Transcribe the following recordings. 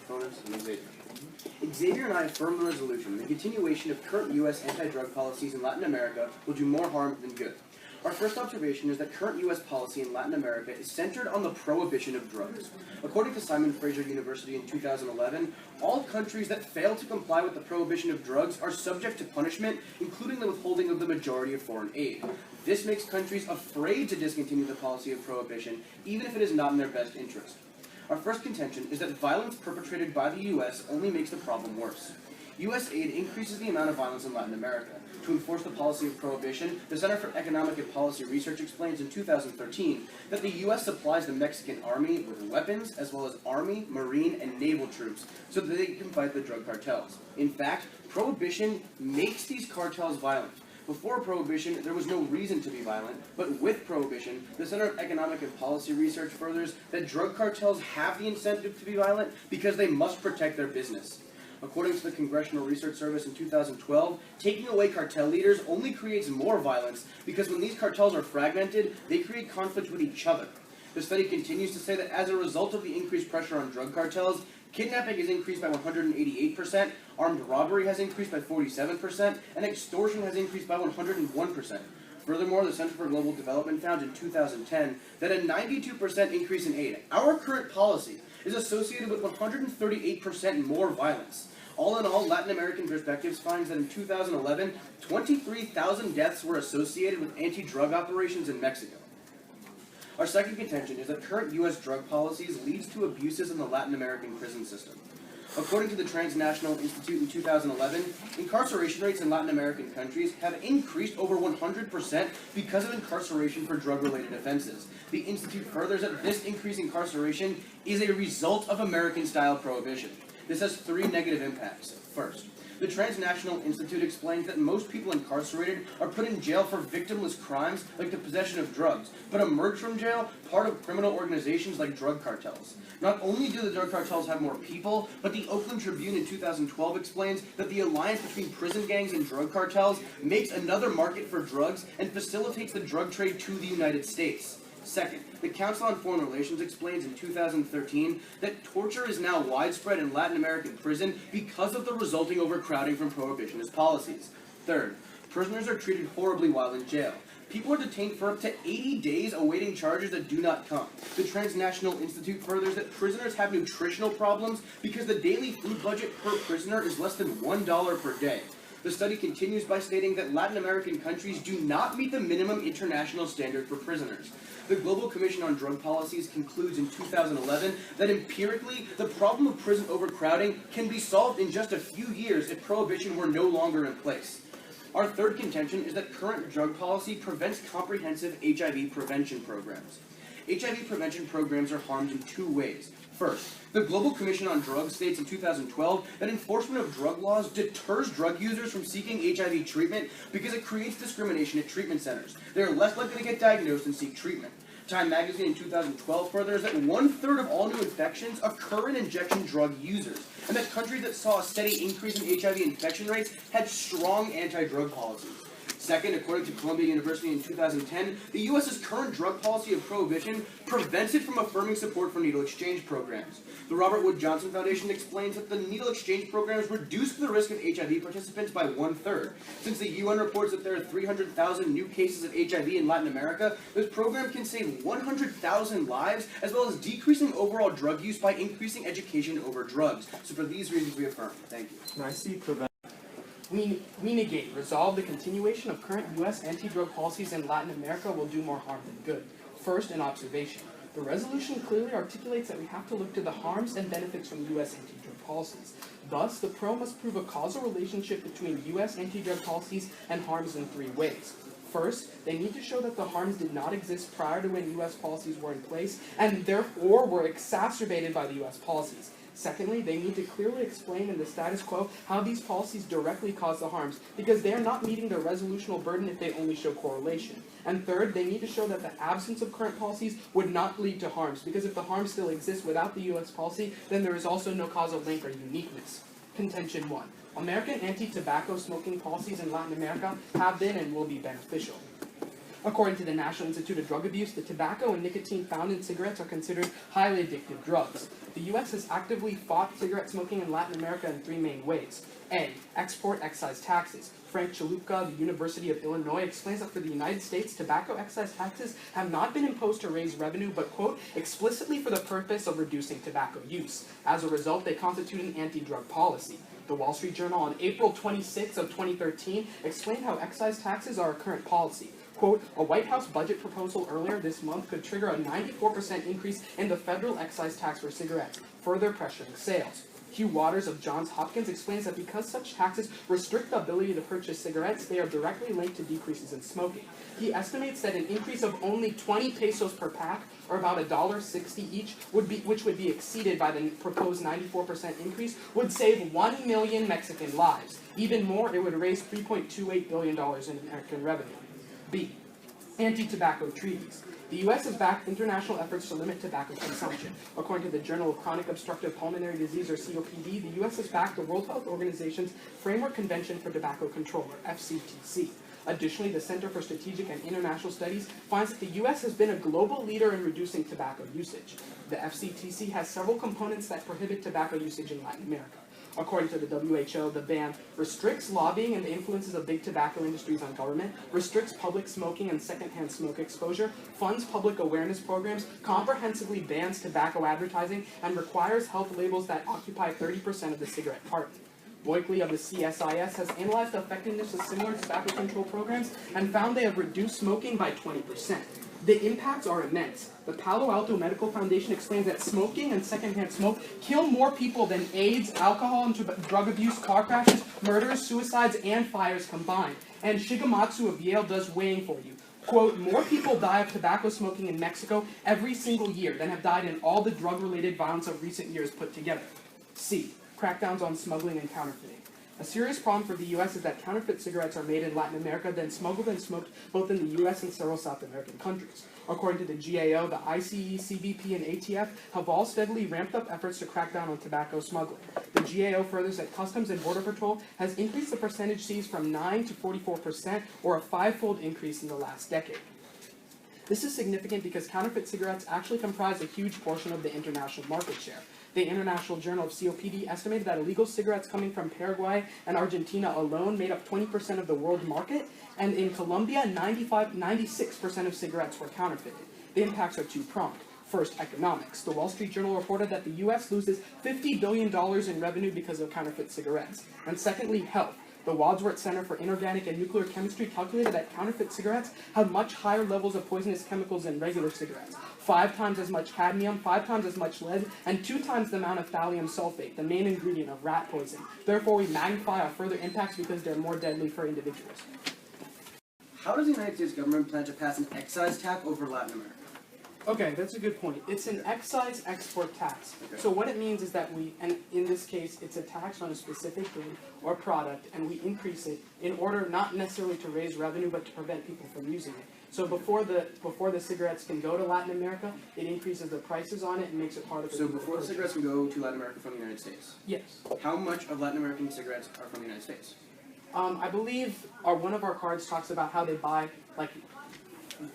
proponents, and Xavier. Xavier and I affirm the resolution. The continuation of current U.S. anti-drug policies in Latin America will do more harm than good. Our first observation is that current U.S. policy in Latin America is centered on the prohibition of drugs. According to Simon Fraser University in 2011, all countries that fail to comply with the prohibition of drugs are subject to punishment, including the withholding of the majority of foreign aid. This makes countries afraid to discontinue the policy of prohibition, even if it is not in their best interest. Our first contention is that violence perpetrated by the U.S. only makes the problem worse. U.S. aid increases the amount of violence in Latin America. To enforce the policy of prohibition, the Center for Economic and Policy Research explains in 2013 that the U.S. supplies the Mexican army with weapons, as well as army, marine, and naval troops, so that they can fight the drug cartels. In fact, prohibition makes these cartels violent. Before prohibition, there was no reason to be violent, but with prohibition, the Center of Economic and Policy Research furthers that drug cartels have the incentive to be violent because they must protect their business. According to the Congressional Research Service in 2012, taking away cartel leaders only creates more violence because when these cartels are fragmented, they create conflict with each other. The study continues to say that as a result of the increased pressure on drug cartels, kidnapping has increased by 188%, armed robbery has increased by 47%, and extortion has increased by 101%. Furthermore, the Center for Global Development found in 2010 that a 92% increase in aid, our current policy, is associated with 138% more violence. All in all, Latin American Perspectives finds that in 2011, 23,000 deaths were associated with anti-drug operations in Mexico. Our second contention is that current U.S. drug policies leads to abuses in the Latin American prison system. According to the Transnational Institute in 2011, incarceration rates in Latin American countries have increased over 100% because of incarceration for drug-related offenses. The Institute furthers that this increased incarceration is a result of American-style prohibition. This has three negative impacts. First, the Transnational Institute explains that most people incarcerated are put in jail for victimless crimes like the possession of drugs, but emerge from jail part of criminal organizations like drug cartels. Not only do the drug cartels have more people, but the Oakland Tribune in 2012 explains that the alliance between prison gangs and drug cartels makes another market for drugs and facilitates the drug trade to the United States. Second, the Council on Foreign Relations explains in 2013 that torture is now widespread in Latin American prison because of the resulting overcrowding from prohibitionist policies. Third, prisoners are treated horribly while in jail. People are detained for up to 80 days awaiting charges that do not come. The Transnational Institute furthers that prisoners have nutritional problems because the daily food budget per prisoner is less than $1 per day. The study continues by stating that Latin American countries do not meet the minimum international standard for prisoners. The Global Commission on Drug Policies concludes in 2011 that empirically, the problem of prison overcrowding can be solved in just a few years if prohibition were no longer in place. Our third contention is that current drug policy prevents comprehensive HIV prevention programs. HIV prevention programs are harmed in two ways. First, the Global Commission on Drugs states in 2012 that enforcement of drug laws deters drug users from seeking HIV treatment because it creates discrimination at treatment centers. They are less likely to get diagnosed and seek treatment. Time magazine in 2012 furthers that 1/3 of all new infections occur in injection drug users, and that countries that saw a steady increase in HIV infection rates had strong anti-drug policies. Second, according to Columbia University in 2010, the U.S.'s current drug policy of prohibition prevents it from affirming support for needle exchange programs. The Robert Wood Johnson Foundation explains that the needle exchange programs reduce the risk of HIV participants by 1/3. Since the UN reports that there are 300,000 new cases of HIV in Latin America, this program can save 100,000 lives, as well as decreasing overall drug use by increasing education over drugs. So for these reasons, we affirm. Thank you. And I see prevent. We negate, resolve the continuation of current U.S. anti-drug policies in Latin America will do more harm than good. First, an observation. The resolution clearly articulates that we have to look to the harms and benefits from U.S. anti-drug policies. Thus, the pro must prove a causal relationship between U.S. anti-drug policies and harms in three ways. First, they need to show that the harms did not exist prior to when U.S. policies were in place, and therefore were exacerbated by the U.S. policies. Secondly, they need to clearly explain in the status quo how these policies directly cause the harms, because they are not meeting their resolutional burden if they only show correlation. And third, they need to show that the absence of current policies would not lead to harms, because if the harms still exist without the U.S. policy, then there is also no causal link or uniqueness. Contention 1. American anti-tobacco smoking policies in Latin America have been and will be beneficial. According to the National Institute of Drug Abuse, the tobacco and nicotine found in cigarettes are considered highly addictive drugs. The U.S. has actively fought cigarette smoking in Latin America in three main ways. A. Export excise taxes. Frank Chalupka, the University of Illinois, explains that for the United States, tobacco excise taxes have not been imposed to raise revenue, but, quote, explicitly for the purpose of reducing tobacco use. As a result, they constitute an anti-drug policy. The Wall Street Journal on April 26 of 2013 explained how excise taxes are a current policy. Quote, a White House budget proposal earlier this month could trigger a 94% increase in the federal excise tax for cigarettes, further pressuring sales. Hugh Waters of Johns Hopkins explains that because such taxes restrict the ability to purchase cigarettes, they are directly linked to decreases in smoking. He estimates that an increase of only 20 pesos per pack, or about $1.60 each, which would be exceeded by the proposed 94% increase, would save 1 million Mexican lives. Even more, it would raise $3.28 billion in American revenue. B. Anti-tobacco treaties. The U.S. has backed international efforts to limit tobacco consumption. According to the Journal of Chronic Obstructive Pulmonary Disease, or COPD, the U.S. has backed the World Health Organization's Framework Convention for Tobacco Control, or FCTC. Additionally, the Center for Strategic and International Studies finds that the U.S. has been a global leader in reducing tobacco usage. The FCTC has several components that prohibit tobacco usage in Latin America. According to the WHO, the ban restricts lobbying and the influences of big tobacco industries on government, restricts public smoking and secondhand smoke exposure, funds public awareness programs, comprehensively bans tobacco advertising, and requires health labels that occupy 30% of the cigarette carton. Boykley of the CSIS has analyzed the effectiveness of similar tobacco control programs and found they have reduced smoking by 20%. The impacts are immense. The Palo Alto Medical Foundation explains that smoking and secondhand smoke kill more people than AIDS, alcohol and drug abuse, car crashes, murders, suicides, and fires combined. And Shigematsu of Yale does weighing for you. Quote, more people die of tobacco smoking in Mexico every single year than have died in all the drug-related violence of recent years put together. C. Crackdowns on smuggling and counterfeiting. A serious problem for the U.S. is that counterfeit cigarettes are made in Latin America, then smuggled and smoked both in the U.S. and several South American countries. According to the GAO, the ICE, CBP, and ATF have all steadily ramped up efforts to crack down on tobacco smuggling. The GAO furthers that Customs and Border Patrol has increased the percentage seized from 9 to 44%, or a five-fold increase in the last decade. This is significant because counterfeit cigarettes actually comprise a huge portion of the international market share. The International Journal of COPD estimated that illegal cigarettes coming from Paraguay and Argentina alone made up 20% of the world market, and in Colombia, 96% of cigarettes were counterfeited. The impacts are two-pronged. First, economics. The Wall Street Journal reported that the U.S. loses $50 billion in revenue because of counterfeit cigarettes. And secondly, health. The Wadsworth Center for Inorganic and Nuclear Chemistry calculated that counterfeit cigarettes have much higher levels of poisonous chemicals than regular cigarettes. 5 times as much cadmium, 5 times as much lead, and 2 times the amount of thallium sulfate, the main ingredient of rat poison. Therefore, we magnify our further impacts because they're more deadly for individuals. How does the United States government plan to pass an excise tax over Latin America? Okay, that's a good point. It's an excise export tax. Okay. So what it means is that and in this case, it's a tax on a specific good or product, and we increase it in order not necessarily to raise revenue, but to prevent people from using it. So before the cigarettes can go to Latin America, it increases the prices on it and makes it harder for So people before to the purchase. cigarettes can go to Latin America from the United States, Yes. how much of Latin American cigarettes are from the United States? I believe one of our cards talks about how they buy like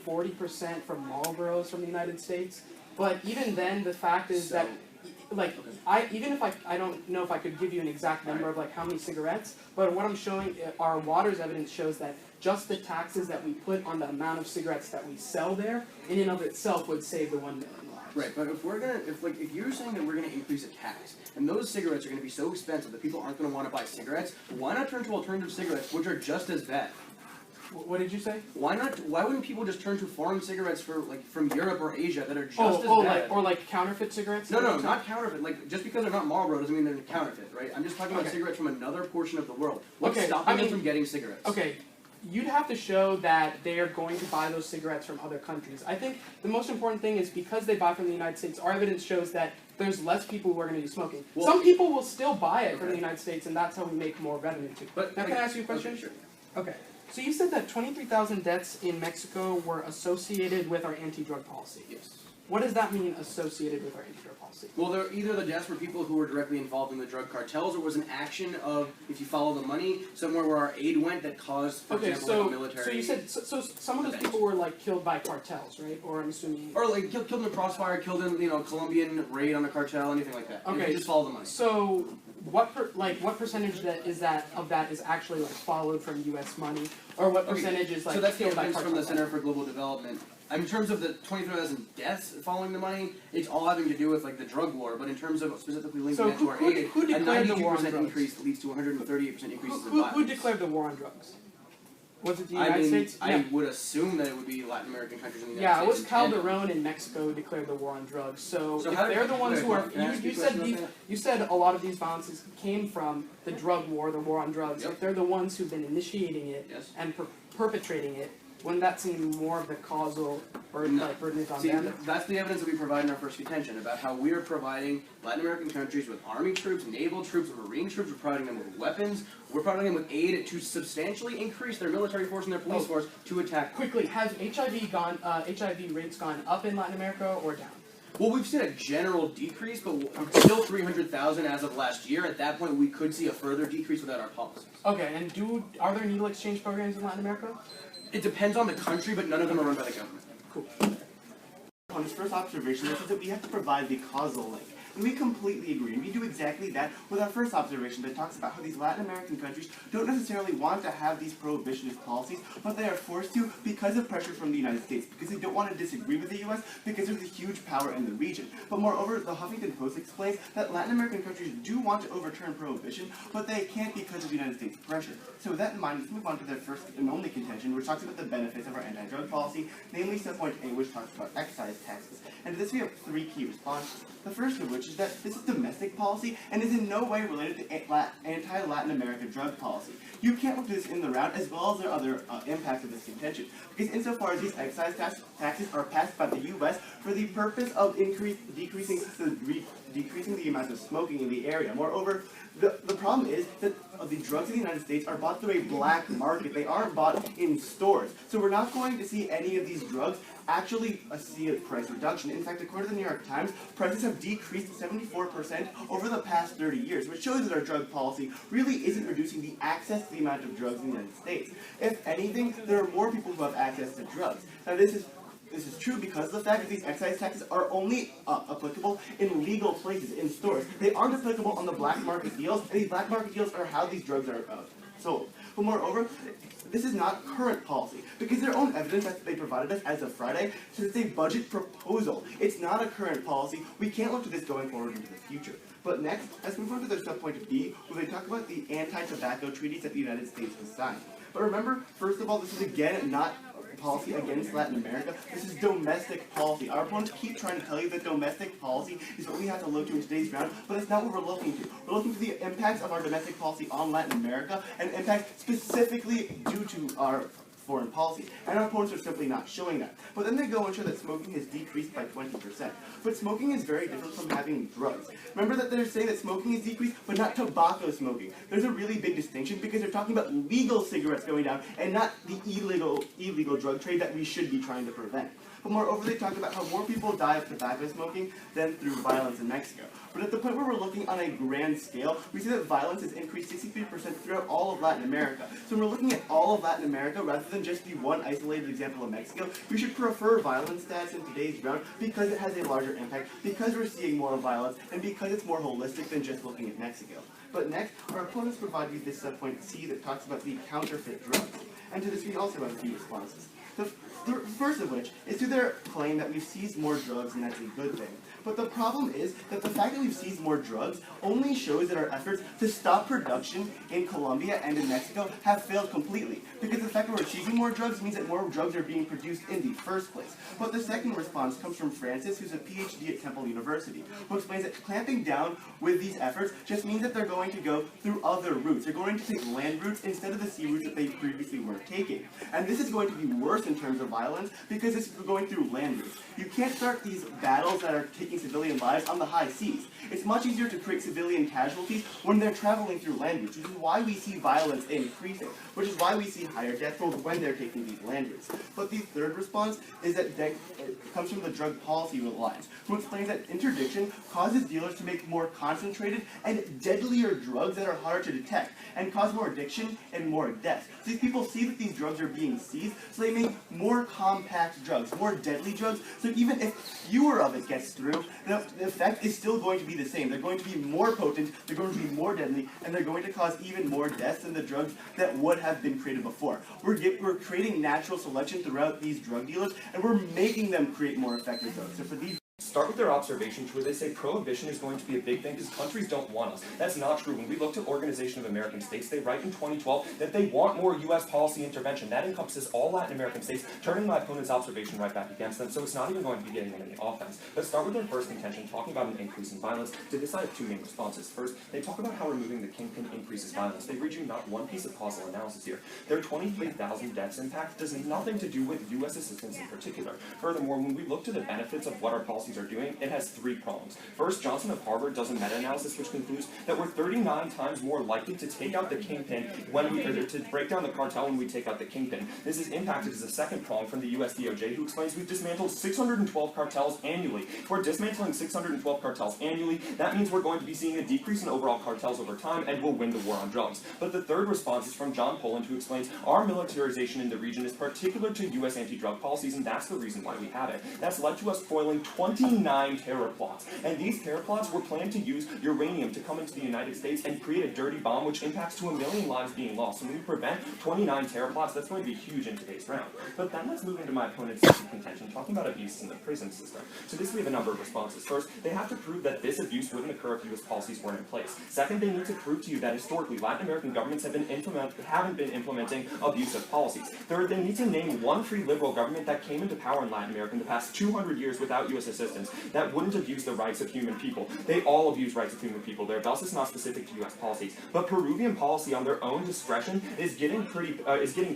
40% from Marlboros from the United States. But even then, the fact is that, like, Okay. I don't know if I could give you an exact number of like how many cigarettes, but what I'm showing, our Waters evidence shows that just the taxes that we put on the amount of cigarettes that we sell there, in and of itself, would save the 1 million lives. Right, but if you're saying that we're gonna increase a tax, and those cigarettes are gonna be so expensive that people aren't gonna want to buy cigarettes, why not turn to alternative cigarettes, which are just as bad? What did you say? Why not? Why wouldn't people just turn to foreign cigarettes from Europe or Asia that are just as bad? Like counterfeit cigarettes? No, not counterfeit. Like, just because they're not Marlboro doesn't mean they're counterfeit, right? I'm just talking about Okay. cigarettes from another portion of the world. What's Okay, stopping I mean- them from getting cigarettes? Okay, you'd have to show that they are going to buy those cigarettes from other countries. I think the most important thing is because they buy from the United States, our evidence shows that there's less people who are going to be smoking. Well- Some people will still buy it from the Okay. United States, and that's how we make more revenue too. But Now, can I ask you a question? Okay, sure. Okay. So you said that 23,000 deaths in Mexico were associated with our anti-drug policy. Yes. What does that mean associated with our anti-drug policy? Well, either the deaths were people who were directly involved in the drug cartels, or was an action of, if you follow the money, somewhere where our aid went that caused, for example, like a military. So you said so some of those people were like killed by cartels, right? Or I'm assuming. Or like killed in a crossfire, killed in Colombian raid on a cartel, anything like that. Okay, just follow the money. So what percentage of that is actually like followed from U.S. money, or what percentage is like so that's the killed by evidence cartels? from the Center for Global Development. In terms of the 23,000 deaths following the money, it's all having to do with like the drug war. But in terms of specifically linking that to our aid, who a declared the war on 92% drugs? increase leads to 138% increases in violence. Who declared the war on drugs? Was it the United States? I would assume that it would be Latin American countries in the Yeah, United it States. was Calderon in Mexico who declared the war on drugs. So if how did they're the ones who are, can I ask you a question about that? you said a lot of these violences came from the drug war, the war on drugs. Yep. If they're the ones who've been initiating it Yes. and perpetrating it, wouldn't that seem more of the causal burden is on See, them? that's the evidence that we provide in our first contention about how we are providing Latin American countries with army troops, naval troops, marine troops. We're providing them with weapons. We're providing them with aid to substantially increase their military force and their police force to attack. Quickly, has HIV rates gone up in Latin America or down? Well, we've seen a general decrease, but still 300,000 as of last year. At that point, we could see a further decrease without our policies. Okay, and are there needle exchange programs in Latin America? It depends on the country, but none of them are run by the government. Cool. On his first observation, which is that we have to provide the causal link. And we completely agree, and we do exactly that with our first observation that talks about how these Latin American countries don't necessarily want to have these prohibitionist policies, but they are forced to because of pressure from the United States, because they don't want to disagree with the U.S., because there's a huge power in the region. But moreover, the Huffington Post explains that Latin American countries do want to overturn prohibition, but they can't because of the United States pressure. So with that in mind, let's move on to their first and only contention, which talks about the benefits of our anti-drug policy, namely subpoint A, which talks about excise taxes. And to this we have three key responses. The first of which is that this is domestic policy and is in no way related to anti-Latin American drug policy. You can't look at this in the round as well as their other impacts of this contention, because insofar as these excise taxes are passed by the U.S. for the purpose of decreasing the amount of smoking in the area. Moreover, the problem is that the drugs in the United States are bought through a black market. They aren't bought in stores. So we're not going to see any of these drugs actually see a price reduction. In fact, according to the New York Times, prices have decreased 74% over the past 30 years, which shows that our drug policy really isn't reducing the access to the amount of drugs in the United States. If anything, there are more people who have access to drugs. Now, this is true because of the fact that these excise taxes are only applicable in legal places, in stores. They aren't applicable on the black market deals, and these black market deals are how these drugs are sold. But moreover, this is not current policy, because their own evidence that they provided us as of Friday says it's a budget proposal. It's not a current policy. We can't look to this going forward into the future. But next, let's move on to their subpoint B, where they talk about the anti-tobacco treaties that the United States has signed. But remember, first of all, this is again not policy against Latin America. This is domestic policy. Our opponents keep trying to tell you that domestic policy is what we have to look to in today's round, but it's not what we're looking to. We're looking to the impacts of our domestic policy on Latin America, and impact specifically due to our foreign policy. And our opponents are simply not showing that. But then they go and show that smoking has decreased by 20%. But smoking is very different from having drugs. Remember that they're saying that smoking is decreased, but not tobacco smoking. There's a really big distinction because they're talking about legal cigarettes going down and not the illegal drug trade that we should be trying to prevent. But moreover, they talk about how more people die of tobacco smoking than through violence in Mexico. But at the point where we're looking on a grand scale, we see that violence has increased 63% throughout all of Latin America. So when we're looking at all of Latin America, rather than just the one isolated example of Mexico, we should prefer violence stats in today's round because it has a larger impact, because we're seeing more violence, and because it's more holistic than just looking at Mexico. But next, our opponents provide you this subpoint C that talks about the counterfeit drugs. And to this we also have a few responses. The first of which is to their claim that we've seized more drugs and that's a good thing. But the problem is that the fact that we've seized more drugs only shows that our efforts to stop production in Colombia and in Mexico have failed completely. Because the fact that we're seizing more drugs means that more drugs are being produced in the first place. But the second response comes from Francis, who's a PhD at Temple University, who explains that clamping down with these efforts just means that they're going to go through other routes. They're going to take land routes instead of the sea routes that they previously weren't taking. And this is going to be worse in terms of violence because it's going through land routes. You can't start these battles that are taking civilian lives on the high seas. It's much easier to create civilian casualties when they're traveling through land routes, which is why we see violence increasing, which is why we see higher death tolls when they're taking these land routes. But the third response is that it comes from the Drug Policy Alliance, who explains that interdiction causes dealers to make more concentrated and deadlier drugs that are harder to detect, and cause more addiction and more deaths. So these people see that these drugs are being seized, so they make more compact drugs, more deadly drugs, so even if fewer of it gets through, the effect is still going to be the same. They're going to be more potent, they're going to be more deadly, and they're going to cause even more deaths than the drugs that would have been created before. We're creating natural selection throughout these drug dealers, and we're making them create more effective drugs. So for these Start with their observations where they say prohibition is going to be a big thing because countries don't want us. That's not true. When we looked at Organization of American States, they write in 2012 that they want more U.S. policy intervention. That encompasses all Latin American states, turning my opponent's observation right back against them, so it's not even going to be getting them any offense. Let's start with their first contention, talking about an increase in violence. To this, I have two main responses. First, they talk about how removing the kingpin increases violence. They read you not one piece of causal analysis here. Their 23,000 deaths impact has nothing to do with U.S. assistance in particular. Furthermore, when we look to the benefits of what our policies are doing, it has three prongs. First, Johnson of Harvard does a meta-analysis which concludes that we're 39 times more likely to take out the kingpin to break down the cartel when we take out the kingpin. This is impacted as a second prong from the US DOJ, who explains we've dismantled 612 cartels annually. If we're dismantling 612 cartels annually, that means we're going to be seeing a decrease in overall cartels over time and we'll win the war on drugs. But the third response is from John Poland, who explains our militarization in the region is particular to US anti-drug policies, and that's the reason why we have it. That's led to us foiling 29 terror plots. And these terror plots were planned to use uranium to come into the United States and create a dirty bomb which impacts to 1 million lives being lost. So when we prevent 29 terror plots, that's going to be huge in today's round. But then let's move into my opponent's second contention, talking about abuse in the prison system. So this we have a number of responses. First, they have to prove that this abuse wouldn't occur if US policies weren't in place. Second, they need to prove to you that historically Latin American governments haven't been implementing abusive policies. Third, they need to name one free liberal government that came into power in Latin America in the past 200 years without US assistance that wouldn't abuse the rights of human people. They all abuse rights of human people. Their thus is not specific to US policies. But Peruvian policy on their own discretion is getting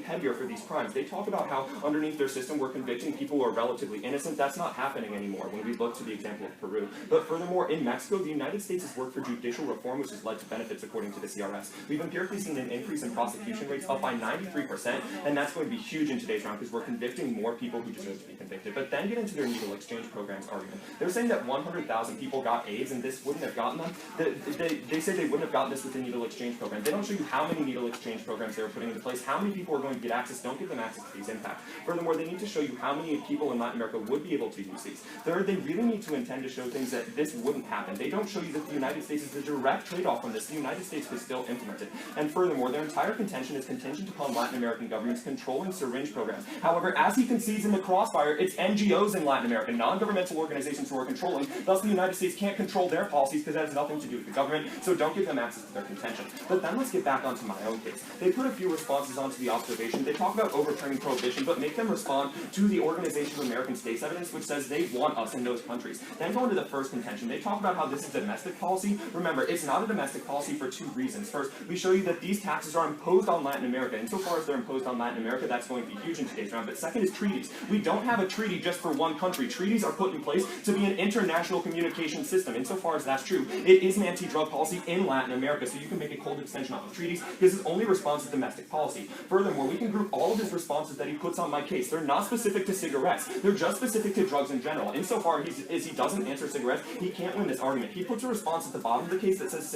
heavier for these crimes. They talk about how underneath their system we're convicting people who are relatively innocent. That's not happening anymore when we look to the example of Peru. But furthermore, in Mexico, the United States has worked for judicial reform, which has led to benefits according to the CRS. We've empirically seen an increase in prosecution rates up by 93%, and that's going to be huge in today's round because we're convicting more people who deserve to be convicted. But then get into their needle exchange programs argument. They're saying that 100,000 people got AIDS and this wouldn't have gotten them. They say they wouldn't have gotten this with the needle exchange program. They don't show you how many needle exchange programs they were putting into place, how many people are going to get access. Don't give them access to these impacts. Furthermore, they need to show you how many people in Latin America would be able to use these. Third, they really need to intend to show things that this wouldn't happen. They don't show you that the United States is the direct trade-off from this. The United States could still implement it. And furthermore, their entire contention is contingent upon Latin American governments controlling syringe programs. However, as he concedes in the crossfire, it's NGOs in Latin America, non-governmental organizations who are controlling. Thus, the United States can't control their policies because that has nothing to do with the government, so don't give them access to their contention. But then let's get back onto my own case. They put a few responses onto the observation. They talk about overturning prohibition, but make them respond to the Organization of American States evidence, which says they want us in those countries. Then go into the first contention. They talk about how this is a domestic policy. Remember, it's not a domestic policy for two reasons. First, we show you that these taxes are imposed on Latin America. Insofar as they're imposed on Latin America, that's going to be huge in today's round. But second is treaties. We don't have a treaty just for one country. Treaties are put in place to be an international communication system. Insofar as that's true, it is an anti-drug policy in Latin America, so you can make a cold extension off of treaties because his only response is domestic policy. Furthermore, we can group all of his responses that he puts on my case. They're not specific to cigarettes. They're just specific to drugs in general. Insofar as he doesn't answer cigarettes, he can't win this argument. He puts a response at the bottom of the case that says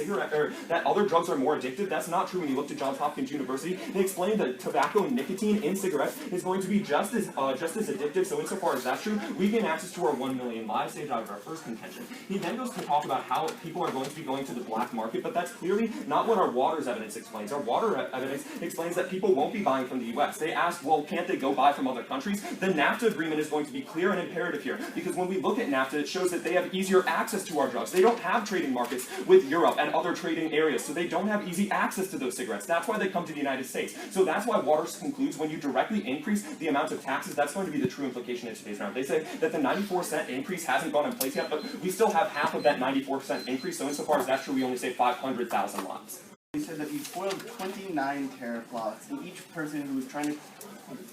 that other drugs are more addictive. That's not true when you look to Johns Hopkins University. They explain that tobacco and nicotine in cigarettes is going to be just as addictive. So insofar as that's true, we gain access to our 1 million lives saved out of our first contention. He then goes to talk about how people are going to be going to the black market, but that's clearly not what our Waters evidence explains. Our Water evidence explains that people won't be buying from the U.S. They ask, well, can't they go buy from other countries? The NAFTA agreement is going to be clear and imperative here, because when we look at NAFTA, it shows that they have easier access to our drugs. They don't have trading markets with Europe and other trading areas, so they don't have easy access to those cigarettes. That's why they come to the United States. So that's why Waters concludes when you directly increase the amount of taxes, that's going to be the true implication in today's round. They say that the 94% increase hasn't gone in place yet, but we still have half of that 94% increase, so insofar as that's true, we only save 500,000 lives. He said that he foiled 29 terror plots, and each person who was trying to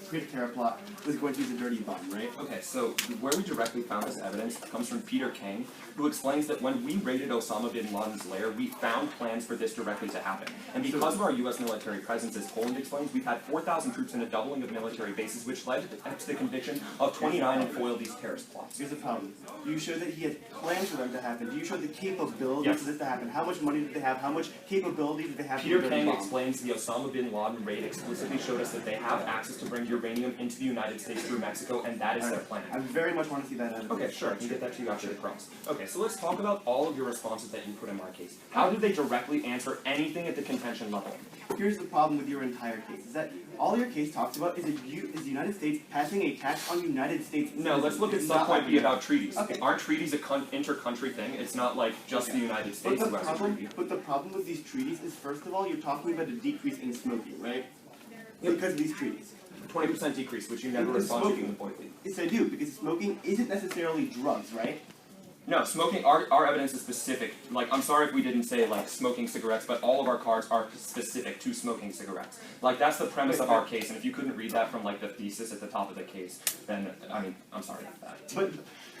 create a terror plot was going to use a dirty bomb, right? Okay, so where we directly found this evidence comes from Peter King, who explains that when we raided Osama bin Laden's lair, we found plans for this directly to happen. And because of our U.S. military presence, as Poland explains, we've had 4,000 troops and a doubling of military bases, which led to the conviction of 29 and foiled these terrorist plots. Here's the problem. Do you show that he had plans for them to happen? Do you show the capability for this to happen? How much money did they have? How much capability did they have? Peter King explains the Osama bin Laden raid exclusively showed us that they have access to bring uranium into the United States through Mexico, and that is their plan. I very much want to see that evidence. Okay, sure, I can get that to you after the cross. Okay, so let's talk about all of your responses that you put in my case. How did they directly answer anything at the contention level? Here's the problem with your entire case, is that all your case talks about is the United States passing a tax on United States citizens. No, let's look at subpoint B about treaties. Okay. Aren't treaties a inter-country thing? It's not like just the United States who has a treaty. But the problem with these treaties is, first of all, you're talking about a decrease in smoking, right? Because of these treaties. 20% decrease, which you never respond to in the point B. Yes, I do, because smoking isn't necessarily drugs, right? No, smoking, our evidence is specific. Like, I'm sorry if we didn't say, like, smoking cigarettes, but all of our cards are specific to smoking cigarettes. Like, that's the premise of our case, and if you couldn't read that from, like, the thesis at the top of the case, then, I mean, I'm sorry about that.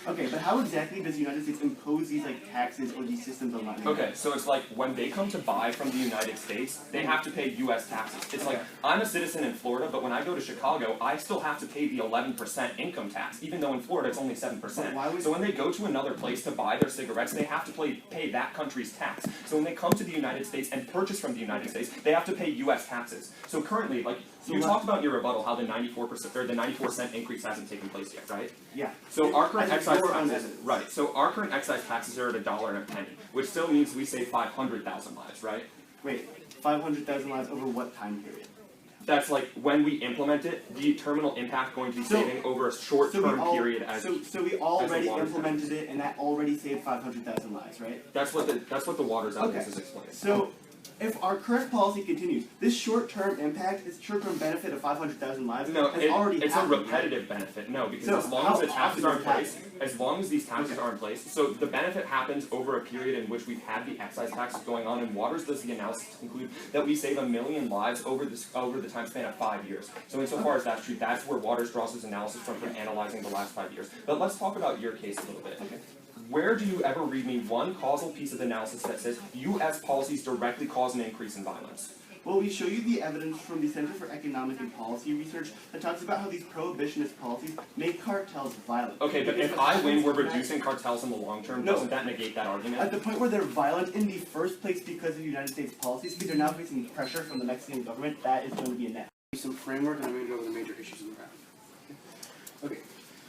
But how exactly does the United States impose these, like, taxes or these systems on Latin America? Okay, so it's like, when they come to buy from the United States, they have to pay U.S. taxes. It's like, I'm a citizen in Florida, but when I go to Chicago, I still have to pay the 11% income tax, even though in Florida it's only 7%. So when they go to another place to buy their cigarettes, they have to pay that country's tax. So when they come to the United States and purchase from the United States, they have to pay U.S. taxes. So currently, like, you talked about in your rebuttal how the 94% or the 94% increase hasn't taken place yet, right? Yeah. So our current excise taxes, right? So our current excise taxes are at $1 and a penny, which still means we save 500,000 lives, right? Wait, 500,000 lives over what time period? That's like when we implement it, the terminal impact going to be saving over a short-term period as. So we already implemented it, and that already saved 500,000 lives, right? That's what the Waters evidence is explaining. So, if our current policy continues, this short-term impact, this short-term benefit of 500,000 lives, no, has already it's happened. A repetitive benefit. No, because So as long as the how taxes often are in does place, as long as these taxes are in place, so the benefit happens over a period in which we've had the excise taxes going on, and Waters does the analysis to conclude that we save 1 million lives over the time span of 5 years. So insofar as that's true, that's where Waters draws his analysis from analyzing the last 5 years. But let's talk about your case a little bit. Okay. Where do you ever read me one causal piece of analysis that says U.S. policies directly cause an increase in violence? Well, we show you the evidence from the Center for Economic and Policy Research that talks about how these prohibitionist policies make cartels violent. Okay, but if I win, we're reducing cartels in the long term. No. Doesn't that negate that argument? At the point where they're violent in the first place because of United States policies, because they're now facing pressure from the Mexican government, that is going to be a net. Some framework, and I'm going to go over the major issues in the round. Okay.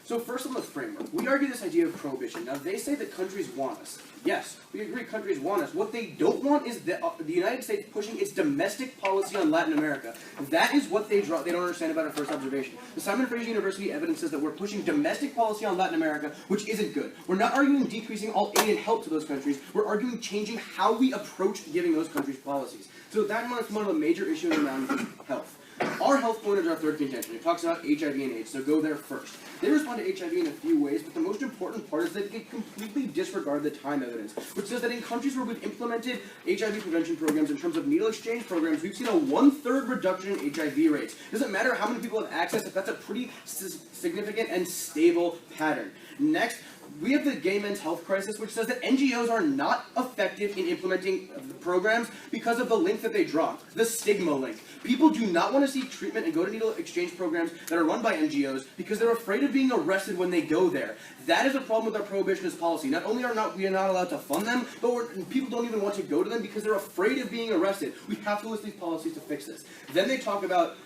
So first on the framework, we argue this idea of prohibition. Now they say that countries want us. Yes, we agree countries want us. What they don't want is the United States pushing its domestic policy on Latin America. That is what they don't understand about our first observation. The Simon Fraser University evidence says that we're pushing domestic policy on Latin America, which isn't good. We're not arguing decreasing all aid and help to those countries. We're arguing changing how we approach giving those countries policies. So that is one of the major issues around health. Our health point is our third contention. It talks about HIV and AIDS, so go there first. They respond to HIV in a few ways, but the most important part is that they completely disregard the time evidence, which says that in countries where we've implemented HIV prevention programs in terms of needle exchange programs, we've seen a 1/3 reduction in HIV rates. It doesn't matter how many people have access, if that's a pretty significant and stable pattern. Next, we have the gay men's health crisis, which says that NGOs are not effective in implementing the programs because of the link that they draw, the stigma link. People do not want to seek treatment and go to needle exchange programs that are run by NGOs because they're afraid of being arrested when they go there. That is a problem with our prohibitionist policy. Not only are we not allowed to fund them, but people don't even want to go to them because they're afraid of being arrested. We have to list these policies to fix this. Then they talk about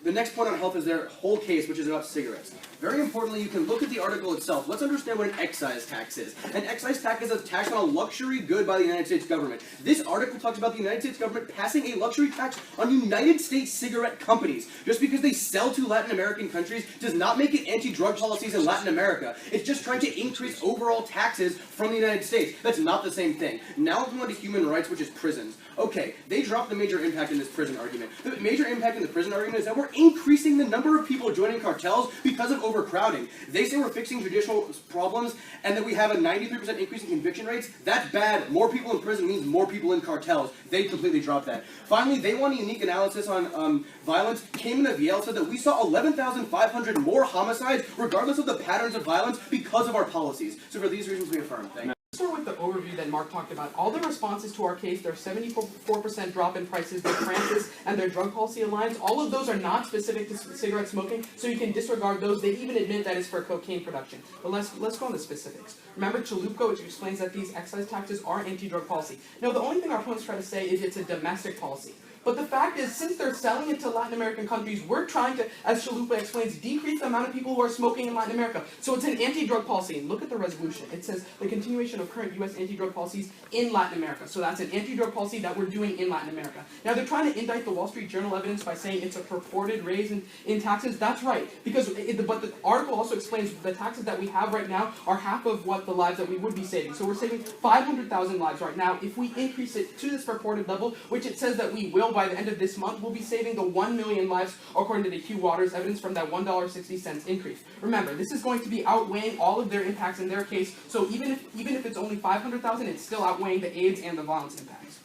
the next point on health is their whole case, which is about cigarettes. Very importantly, you can look at the article itself. Let's understand what an excise tax is. An excise tax is a tax on a luxury good by the United States government. This article talks about the United States government passing a luxury tax on United States cigarette companies. Just because they sell to Latin American countries does not make it anti-drug policies in Latin America. It's just trying to increase overall taxes from the United States. That's not the same thing. Now we're going to human rights, which is prisons. Okay, they dropped the major impact in this prison argument. The major impact in the prison president argument is that we're increasing the number of people joining cartels because of overcrowding. They say we're fixing judicial problems and that we have a 93% increase in conviction rates. That's bad. More people in prison means more people in cartels. They completely dropped that. Finally, they want a unique analysis on violence. Cayman of Yale said that we saw 11,500 more homicides regardless of the patterns of violence because of our policies. So for these reasons, we affirm. Thank you. Start with the overview that Mark talked about. All the responses to our case, their 74% drop in prices, their Francis and their drug policy alliance, all of those are not specific to cigarette smoking, so you can disregard those. They even admit that it's for cocaine production. But let's go on the specifics. Remember Chalupko, which explains that these excise taxes are anti-drug policy. Now, the only thing our opponents try to say is it's a domestic policy. But the fact is, since they're selling it to Latin American countries, we're trying to, as Chalupa explains, decrease the amount of people who are smoking in Latin America. So it's an anti-drug policy. And look at the resolution. It says the continuation of current U.S. anti-drug policies in Latin America. So that's an anti-drug policy that we're doing in Latin America. Now, they're trying to indict the Wall Street Journal evidence by saying it's a purported raise in taxes. That's right. But the article also explains the taxes that we have right now are half of what the lives that we would be saving. So we're saving 500,000 lives right now. If we increase it to this purported level, which it says that we will by the end of this month, we'll be saving the 1 million lives according to the Hugh Waters evidence from that $1.60 increase. Remember, this is going to be outweighing all of their impacts in their case, so even if it's only 500,000, it's still outweighing the AIDS and the violence impacts.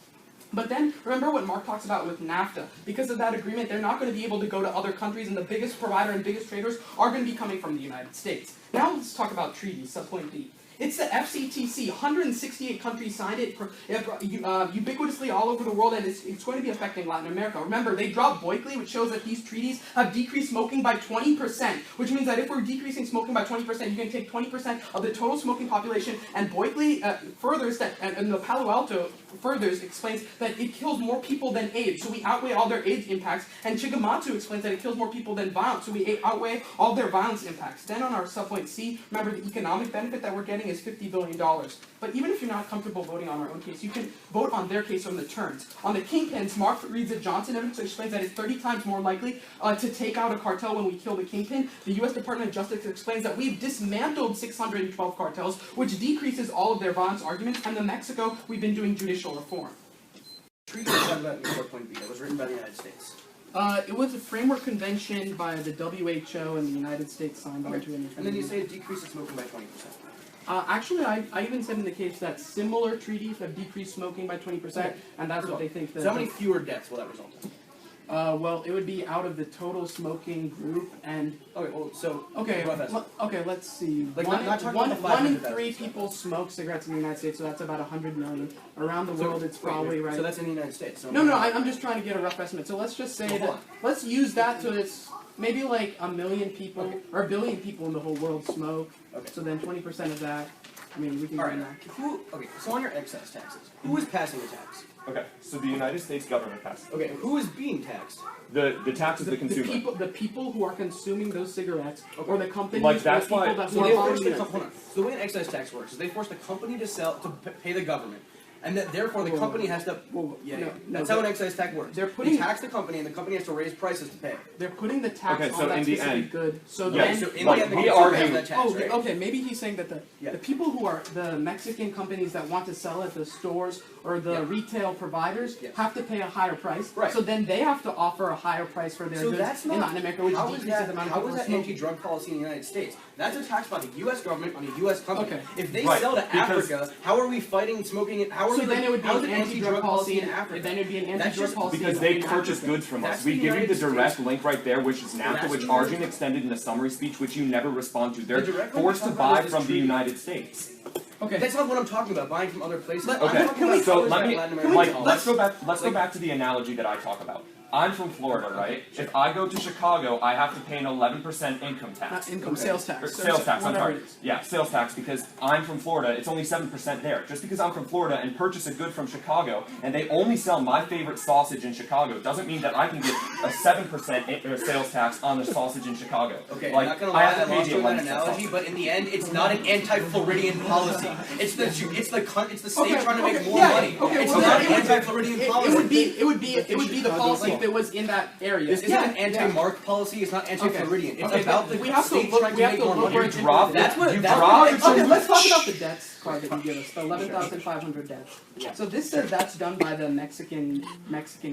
But then, remember what Mark talks about with NAFTA. Because of that agreement, they're not going to be able to go to other countries, and the biggest provider and biggest traders are going to be coming from the United States. Now let's talk about treaties, subpoint B. It's the FCTC. 168 countries signed it ubiquitously all over the world, and it's going to be affecting Latin America. Remember, they dropped Boikley, which shows that these treaties have decreased smoking by 20%, which means that if we're decreasing smoking by 20%, you can take 20% of the total smoking population, and Boikley furthers that, and the Palo Alto furthers explains that it kills more people than AIDS, so we outweigh all their AIDS impacts, and Chikamatsu explains that it kills more people than violence, so we outweigh all their violence impacts. Then on our subpoint C, remember the economic benefit that we're getting is $50 billion. But even if you're not comfortable voting on our own case, you can vote on their case on the terms. On the kingpins, Mark reads the Johnson evidence, which explains that it's 30 times more likely to take out a cartel when we kill the kingpin. The U.S. Department of Justice explains that we've dismantled 612 cartels, which decreases all of their violence arguments, and in Mexico, we've been doing judicial reform. Treaty about Point B that was written by the United States. It was a framework convention by the WHO and the United States signed onto it. And then you say it decreases smoking by 20%. Actually, I even said in the case that similar treaties have decreased smoking by 20%, and that's what they think. So how many fewer deaths will that result in? Well, it would be out of the total smoking group, and okay, well, so okay, let's see. Like one in 3 people smoke cigarettes in the United States, so that's about 100 million. Around the world, it's probably right. So that's in the United States. So no, I'm just trying to get a rough estimate. So let's just say that. Let's use that so it's maybe like 1 million people or 1 billion people in the whole world smoke. Okay. So then 20% of that. I mean, we can run that. Okay, so on your excise taxes, who is passing the tax? Okay, so the United States government passed. Okay, who is being taxed? The tax is the consumer. The people who are consuming those cigarettes, or the companies, like that's or the people that force the company. So the way an excise tax works is they force the company to pay the government. And that therefore the company has to. That's how an excise tax works. They tax the company, and the company has to raise prices to pay. They're putting the tax on that specific good. So yeah, then, so in the end, the consumer has that tax, right? Okay. Maybe he's saying that the people who are the Mexican companies that want to sell at the stores or the retail providers have to pay a higher price. Right. So then they have to offer a higher price for their goods in Latin America, which decreases the amount of people How is that anti-drug policy in the United States? That's a tax by the U.S. government on a U.S. company. Okay. If they sell to Africa, how are we fighting smoking? How are we? Then it would be an anti-drug policy in Africa? Then it would be an anti-drug policy because they purchase goods from us. We give you the direct link right there, which is NAFTA, which Arjun extended in a summary speech, which you never respond to. They're forced to buy from the United States. Okay. That's not what I'm talking about. Buying from other places. Okay. So let's go back to the analogy that I talk about. I'm from Florida, right? If I go to Chicago, I have to pay an 11% income tax. Sales tax. Sales tax, I'm sorry. Yeah, sales tax, because I'm from Florida, it's only 7% there. Just because I'm from Florida and purchase a good from Chicago, and they only sell my favorite sausage in Chicago, doesn't mean that I can get a 7% sales tax on the sausage in Chicago. Okay, like, I'm not going to lie, I lost you in that analogy, but in the end, it's not an anti-Floridian policy. It's the state trying to make more money. It's not an anti-Floridian policy. It would be the policy if it was in that area. This isn't an anti-mark policy. It's not anti-Floridian. It's Okay, about but the we have to states look. trying We to have make to more look money. where You it's dropped implemented. That's what. You That's dropped what. Okay, let's talk about the debts card that you give us, the 11,500 debts. Yeah. So this says that's done by the Mexican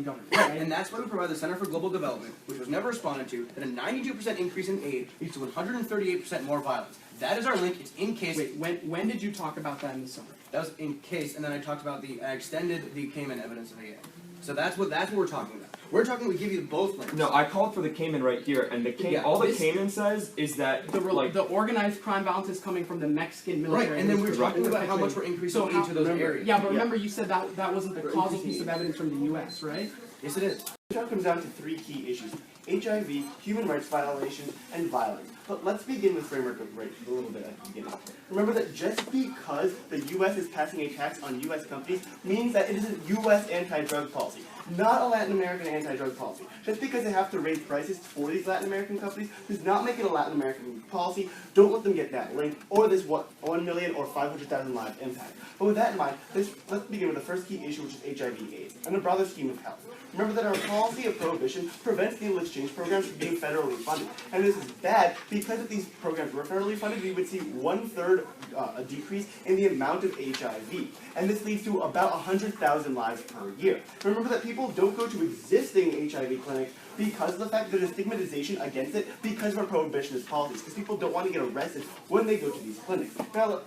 government, right? And that's why we provide the Center for Global Development, which was never responded to, that a 92% increase in aid leads to 138% more violence. That is our link. It's in case. Wait, when did you talk about that in the summer? That was in case, and then I talked about I extended the Cayman evidence of aid. So that's what we're talking about. We're talking. We give you both links. No, I called for the Cayman right here, and all the Cayman says is that The organized crime violence is coming from the Mexican military. Right, and then we're industry. talking about how much we're increasing aid to those areas. Yeah, but remember you said that wasn't the causal piece of evidence from the U.S., right? Yes, it is. It all comes down to three key issues: HIV, human rights violations, and violence. But let's begin with framework of race a little bit at the beginning. Remember that just because the U.S. is passing a tax on U.S. companies means that it is a U.S. anti-drug policy, not a Latin American anti-drug policy. Just because they have to raise prices for these Latin American companies does not make it a Latin American policy. Don't let them get that link or this 1 million or 500,000 lives impact. But with that in mind, let's begin with the first key issue, which is HIV/AIDS, and a broader scheme of health. Remember that our policy of prohibition prevents needle exchange programs from being federally funded. And this is bad because if these programs were federally funded, we would see 1/3 a decrease in the amount of HIV. And this leads to about 100,000 lives per year. Remember that people don't go to existing HIV clinics because of the fact that there's a stigmatization against it because of our prohibitionist policies, because people don't want to get arrested when they go to these clinics. Now,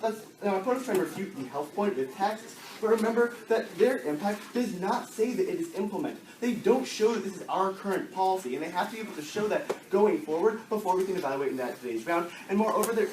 my opponents try and refute the health point with taxes, but remember that their impact does not say that it is implemented. They don't show that this is our current policy, and they have to be able to show that going forward before we can evaluate in that today's round. And moreover, the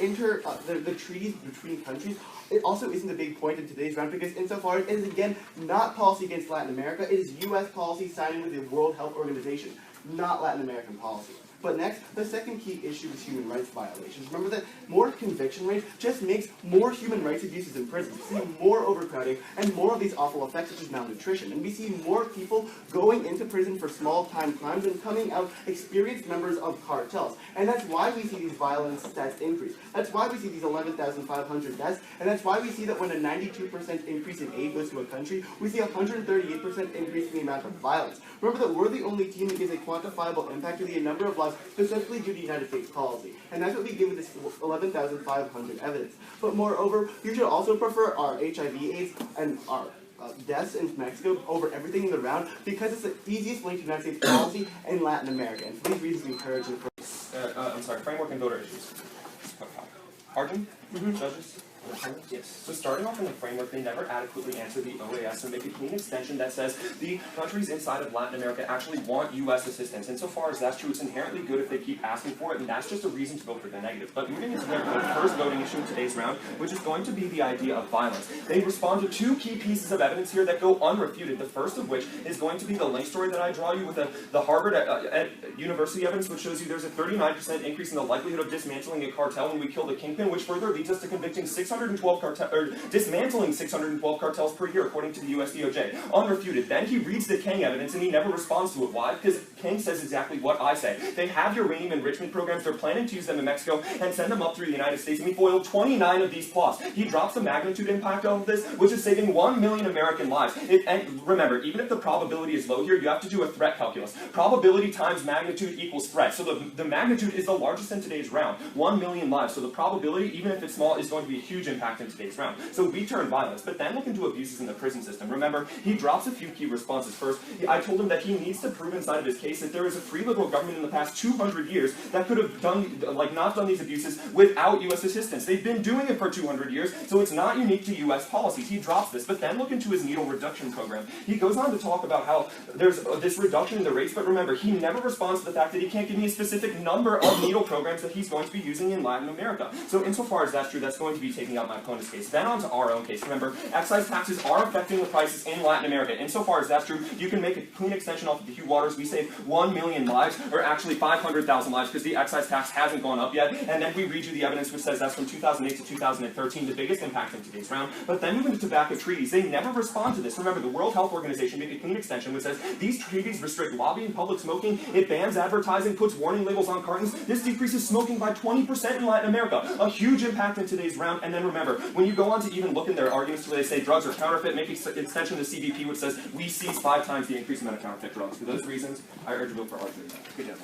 treaties between countries, it also isn't a big point in today's round because insofar as it is, again, not policy against Latin America, it is U.S. policy signing with the World Health Organization, not Latin American policy. But next, the second key issue is human rights violations. Remember that more conviction rate just makes more human rights abuses in prison. We see more overcrowding and more of these awful effects such as malnutrition. And we see more people going into prison for small-time crimes and coming out experienced members of cartels. And that's why we see these violence stats increase. That's why we see these 11,500 deaths. And that's why we see that when a 92% increase in aid goes to a country, we see a 138% increase in the amount of violence. Remember that we're the only team that gives a quantifiable impact to the number of lives specifically due to United States policy. And that's what we give with this 11,500 evidence. But moreover, you should also prefer our HIV/AIDS and our deaths in Mexico over everything in the round because it's the easiest link to United States policy in Latin America. And for these reasons, we encourage you. framework and voter issues. Arjun? Judges? Yes. So starting off in the framework, they never adequately answer the OAS and make a clean extension that says the countries inside of Latin America actually want U.S. assistance. Insofar as that's true, it's inherently good if they keep asking for it, and that's just a reason to vote for the negative. But moving into the first voting issue in today's round, which is going to be the idea of violence. They respond to two key pieces of evidence here that go unrefuted. The first of which is going to be the link story that I draw you with the Harvard University evidence, which shows you there's a 39% increase in the likelihood of dismantling a cartel when we kill the kingpin, which further leads us to convicting dismantling 612 cartels per year, according to the US DOJ. Unrefuted. Then he reads the King evidence and he never responds to it. Why? Because King says exactly what I say. They have uranium enrichment programs. They're planning to use them in Mexico and send them up through the United States. And we foiled 29 of these plots. He drops the magnitude impact of this, which is saving 1 million American lives. And remember, even if the probability is low here, you have to do a threat calculus. Probability times magnitude equals threat. So the magnitude is the largest in today's round. 1 million lives. So the probability, even if it's small, is going to be a huge impact in today's round. So we turn violence, but then look into abuses in the prison system. Remember, he drops a few key responses. First, I told him that he needs to prove inside of his case that there is a free liberal government in the past 200 years that could have not done these abuses without U.S. assistance. They've been doing it for 200 years, so it's not unique to U.S. policies. He drops this, but then look into his needle reduction program. He goes on to talk about how there's this reduction in the rates, but remember, he never responds to the fact that he can't give me a specific number of needle programs that he's going to be using in Latin America. So insofar as that's true, that's going to be taking out my opponent's case. Then on to our own case. Remember, excise taxes are affecting the prices in Latin America. Insofar as that's true, you can make a clean extension off of the Hugh Waters. We save 1 million lives, or actually 500,000 lives, because the excise tax hasn't gone up yet. And then we read you the evidence which says that's from 2008 to 2013, the biggest impact in today's round. But then moving to tobacco treaties, they never respond to this. Remember, the World Health Organization made a clean extension which says these treaties restrict lobbying, public smoking, it bans advertising, puts warning labels on cartons. This decreases smoking by 20% in Latin America. A huge impact in today's round. And then remember, when you go on to even look in their arguments where they say drugs are counterfeit, make extension to CBP which says we seize 5 times the increased amount of counterfeit drugs. For those reasons, I urge you to vote for R3. Good job.